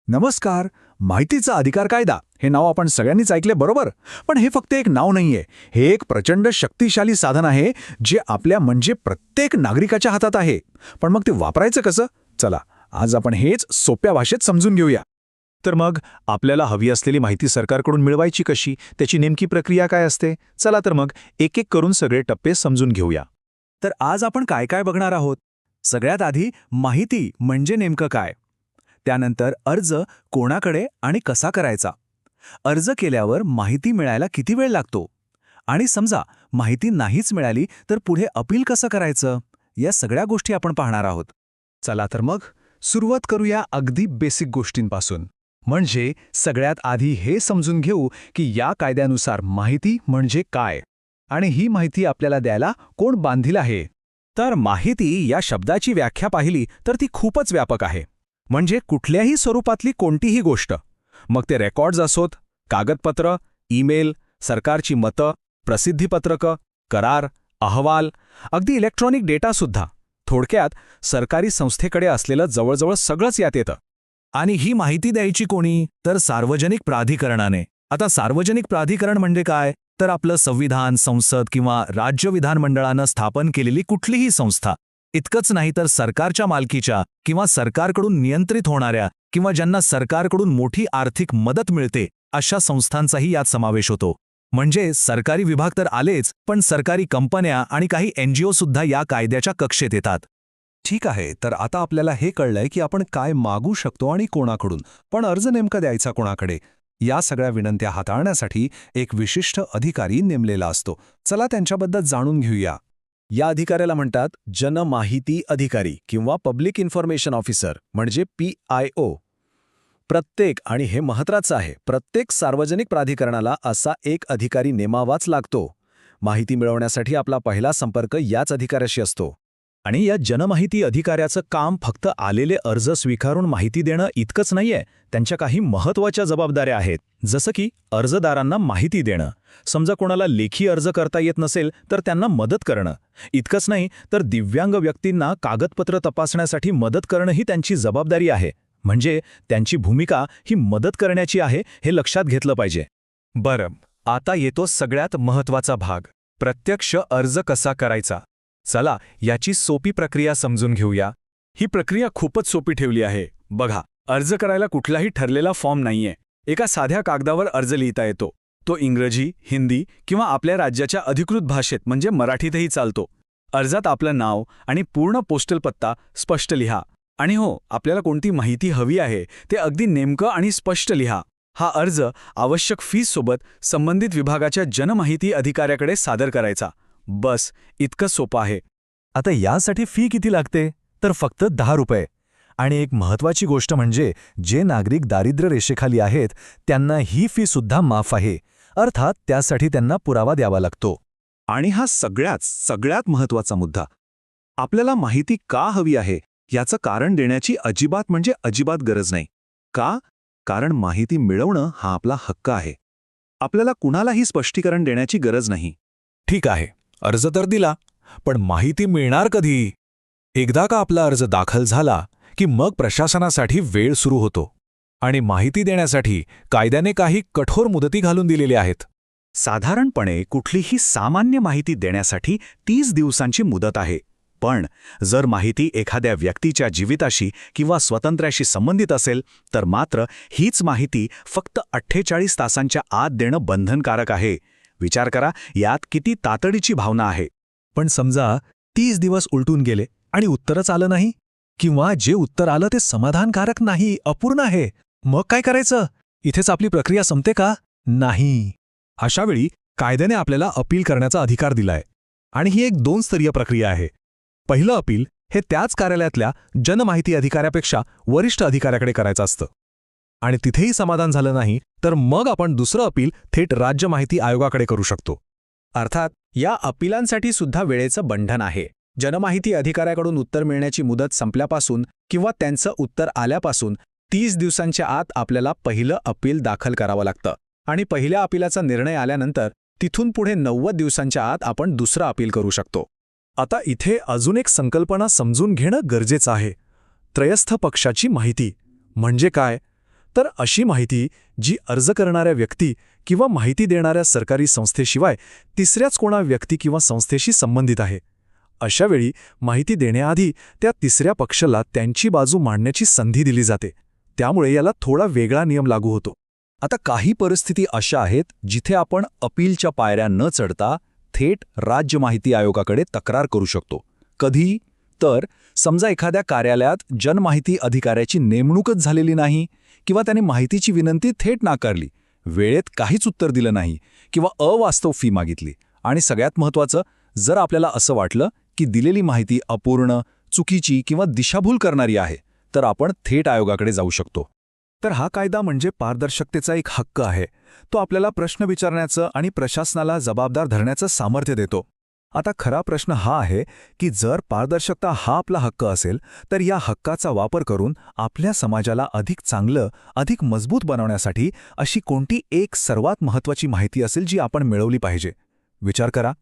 नमस्कार. माहितीचा अधिकार कायदा हे नाव आपण सगळ्यांनीच ऐकले, बरोबर? पण हे फक्त एक नाव नाहीये. हे एक प्रचंड शक्तिशाली साधन आहे जे आपल्या म्हणजे प्रत्येक नागरिकाच्या हातात आहे. पण मग ते वापरायचं कसं? चला, आज आपण हेच सोप्या भाषेत समजून घेऊया. तर मग आपल्याला हवी असलेली माहिती सरकारकडून मिळवायची कशी, त्याची नेमकी प्रक्रिया काय असते? चला तर मग एक एक करून सगळे टप्पे समजून घेऊया. तर आज आपण काय काय बघणार आहोत? सगळ्यात आधी माहिती म्हणजे नेमकं काय? त्यानंतर अर्ज कोणाकडे आणि कसा करायचा? अर्ज केल्यावर माहिती मिळायला किती वेळ लागतो? आणि समजा माहिती नाहीच मिळाली तर पुढे अपील कसं करायचं? या सगळ्या गोष्टी आपण पाहणार आहोत. चला तर मग सुरुवात करूया अगदी बेसिक गोष्टींपासून. म्हणजे सगळ्यात आधी हे समजून घेऊ की या कायद्यानुसार माहिती म्हणजे काय आणि ही माहिती आपल्याला द्यायला कोण बांधील आहे. तर माहिती या शब्दाची व्याख्या पाहिली तर ती खूपच व्यापक आहे. म्हणजे कुठल्याही स्वरूपातली कोणतीही गोष्ट, मग ते रेकॉर्ड्स असोत, कागदपत्र, ईमेल, सरकारची मतं, प्रसिद्धीपत्रकं, करार, अहवाल, अगदी इलेक्ट्रॉनिक डेटासुद्धा. थोडक्यात सरकारी संस्थेकडे असलेलं जवळजवळ सगळंच यात येतं. आणि ही माहिती द्यायची कोणी? तर सार्वजनिक प्राधिकरणाने. आता सार्वजनिक प्राधिकरण म्हणजे काय? तर आपलं संविधान, संसद किंवा राज्य विधानमंडळानं स्थापन केलेली कुठलीही संस्था. इतकंच नाही तर सरकारच्या मालकीच्या किंवा सरकारकडून नियंत्रित होणाऱ्या किंवा ज्यांना सरकारकडून मोठी आर्थिक मदत मिळते अशा संस्थांचाही यात समावेश होतो. म्हणजे सरकारी विभाग तर आलेच, पण सरकारी कंपन्या आणि काही NGO सुद्धा या कायद्याच्या कक्षेत येतात. ठीक आहे, तर आता आपल्याला हे कळलंय की आपण काय मागू शकतो आणि कोणाकडून, पण अर्ज नेमका द्यायचा कोणाकडे? या सगळ्या विनंत्या हाताळण्यासाठी एक विशिष्ट अधिकारी नेमलेला असतो. चला त्यांच्याबद्दल जाणून घेऊया. या अधिकाऱ्याला म्हणतात जनमाहिती अधिकारी किंवा पब्लिक इन्फॉर्मेशन ऑफिसर, म्हणजे PIO. प्रत्येक, आणि हे महत्त्वाचं आहे, प्रत्येक सार्वजनिक प्राधिकरणाला असा एक अधिकारी नेमावाच लागतो. माहिती मिळवण्यासाठी आपला पहिला संपर्क याच अधिकाऱ्याशी असतो. आणि या जनमाहिती अधिकाऱ्याचं काम फक्त आलेले अर्ज स्वीकारून माहिती देणं इतकंच नाहीये. त्यांच्या काही महत्त्वाच्या जबाबदाऱ्या आहेत, जसं की अर्जदारांना माहिती देणं. समजा कोणाला लेखी अर्ज करता येत नसेल तर त्यांना मदत करणं. इतकंच नाही तर दिव्यांग व्यक्तींना कागदपत्र तपासण्यासाठी मदत करणंही त्यांची जबाबदारी आहे. म्हणजे त्यांची भूमिका ही मदत करण्याची आहे, हे लक्षात घेतलं पाहिजे. बरं, आता येतो सगळ्यात महत्त्वाचा भाग, प्रत्यक्ष अर्ज कसा करायचा. चला याची सोपी प्रक्रिया समजून घेऊया. ही प्रक्रिया खूपच सोपी ठेवली आहे. बघा, अर्ज करायला कुठलाही ठरलेला फॉर्म नाहीये. एका साध्या कागदावर अर्ज लिहिता येतो. तो इंग्रजी, हिंदी किंवा आपल्या राज्याच्या अधिकृत भाषेत म्हणजे मराठीतही चालतो. अर्जात आपलं नाव आणि पूर्ण पोस्टल पत्ता स्पष्ट लिहा. आणि हो, आपल्याला कोणती माहिती हवी आहे ते अगदी नेमकं आणि स्पष्ट लिहा. हा अर्ज आवश्यक फीससोबत संबंधित विभागाच्या जनमाहिती अधिकाऱ्याकडे सादर करायचा. बस, इतकं सोपं आहे. आता यासाठी फी किती लागते? तर फक्त 10 रुपये. आणि एक महत्त्वाची गोष्ट म्हणजे जे नागरिक दारिद्र्य रेषेखाली आहेत त्यांना ही फी सुद्धा माफ आहे. अर्थात त्यासाठी त्यांना पुरावा द्यावा लागतो. आणि हा सगळ्यात महत्त्वाचा मुद्दा, आपल्याला माहिती का हवी आहे याचं कारण देण्याची अजिबात गरज नाही. का? कारण माहिती मिळवणं हा आपला हक्क आहे. आपल्याला कुणालाही स्पष्टीकरण देण्याची गरज नाही. ठीक आहे, अर्ज तर दिला, पण माहिती मिळणार कधी? एकदा का आपला अर्ज दाखल झाला की मग प्रशासनासाठी वेळ सुरू होतो. आणि माहिती देण्यासाठी कायद्याने काही कठोर मुदती घालून दिलेल्या आहेत. साधारणपणे कुठलीही सामान्य माहिती देण्यासाठी 30 दिवसांची मुदत आहे. पण जर माहिती एखाद्या व्यक्तीच्या जीविताशी किंवा स्वातंत्र्याशी संबंधित असेल तर मात्र हीच माहिती फक्त 48 तासांच्या आत देणं बंधनकारक आहे. विचार करा, यात किती तातडीची भावना आहे. पण समजा 30 दिवस उलटून गेले आणि उत्तरच आलं नाही, किंवा जे उत्तर आलं ते समाधानकारक नाही, अपूर्ण आहे. मग काय करायचं? इथेच आपली प्रक्रिया संपते का? नाही. अशावेळी कायद्याने आपल्याला अपील करण्याचा अधिकार दिलाय. आणि ही एक 2 स्तरीय प्रक्रिया आहे. पहिलं अपील हे त्याच कार्यालयातल्या जनमाहिती अधिकाऱ्यापेक्षा वरिष्ठ अधिकाऱ्याकडे करायचं असतं. आणि तिथेही समाधान झालं नाही तर मग आपण दुसरं अपील थेट राज्य माहिती आयोगाकडे करू शकतो. अर्थात या अपिलांसाठी सुद्धा वेळेचं बंधन आहे. जनमाहिती अधिकाऱ्याकडून उत्तर मिळण्याची मुदत संपल्यापासून किंवा त्यांचं उत्तर आल्यापासून 30 दिवसांच्या आत आपल्याला पहिलं अपील दाखल करावं लागतं. आणि पहिल्या अपिलाचा निर्णय आल्यानंतर तिथून पुढे 90 दिवसांच्या आत आपण दुसरं अपील करू शकतो. आता इथे अजून एक संकल्पना समजून घेणं गरजेचं आहे. त्रयस्थ पक्षाची माहिती म्हणजे काय? तर अशी माहिती जी अर्ज करणाऱ्या व्यक्ती किंवा माहिती देणाऱ्या सरकारी संस्थेशिवाय तिसऱ्याच कोणा व्यक्ती किंवा संस्थेशी संबंधित आहे. अशावेळी माहिती देण्याआधी त्या तिसऱ्या पक्षाला त्यांची बाजू मांडण्याची संधी दिली जाते. त्यामुळे याला थोडा वेगळा नियम लागू होतो. आता काही परिस्थिती अशा आहेत जिथे आपण अपीलच्या पायऱ्या न चढता थेट राज्य माहिती आयोगाकडे तक्रार करू शकतो. कधी? तर समजा एखाद्या कार्यालयात जनमाहिती अधिकाऱ्याची नेमणूकच झालेली नाही किंवा त्याने माहितीची विनंती थेट नाकारली, वेळेत काहीच उत्तर दिलं नाही किंवा अवास्तव फी मागितली, आणि सगळ्यात महत्त्वाचं, जर आपल्याला असं वाटलं की दिलेली माहिती अपूर्ण, चुकीची किंवा दिशाभूल करणारी आहे, तर आपण थेट आयोगाकडे जाऊ शकतो. तर हा कायदा म्हणजे पारदर्शकतेचा एक हक्क आहे. तो आपल्याला प्रश्न विचारण्याचं आणि प्रशासनाला जबाबदार धरण्याचं सामर्थ्य देतो. आता खरा प्रश्न हा आहे की जर पारदर्शकता हा आपला हक्क असेल तर या हक्काचा वापर करून आपल्या समाजाला अधिक चांगलं, अधिक मजबूत बनवण्यासाठी अशी कोणती एक सर्वात महत्त्वाची माहिती असेल जी आपण मिळवली पाहिजे? विचार करा.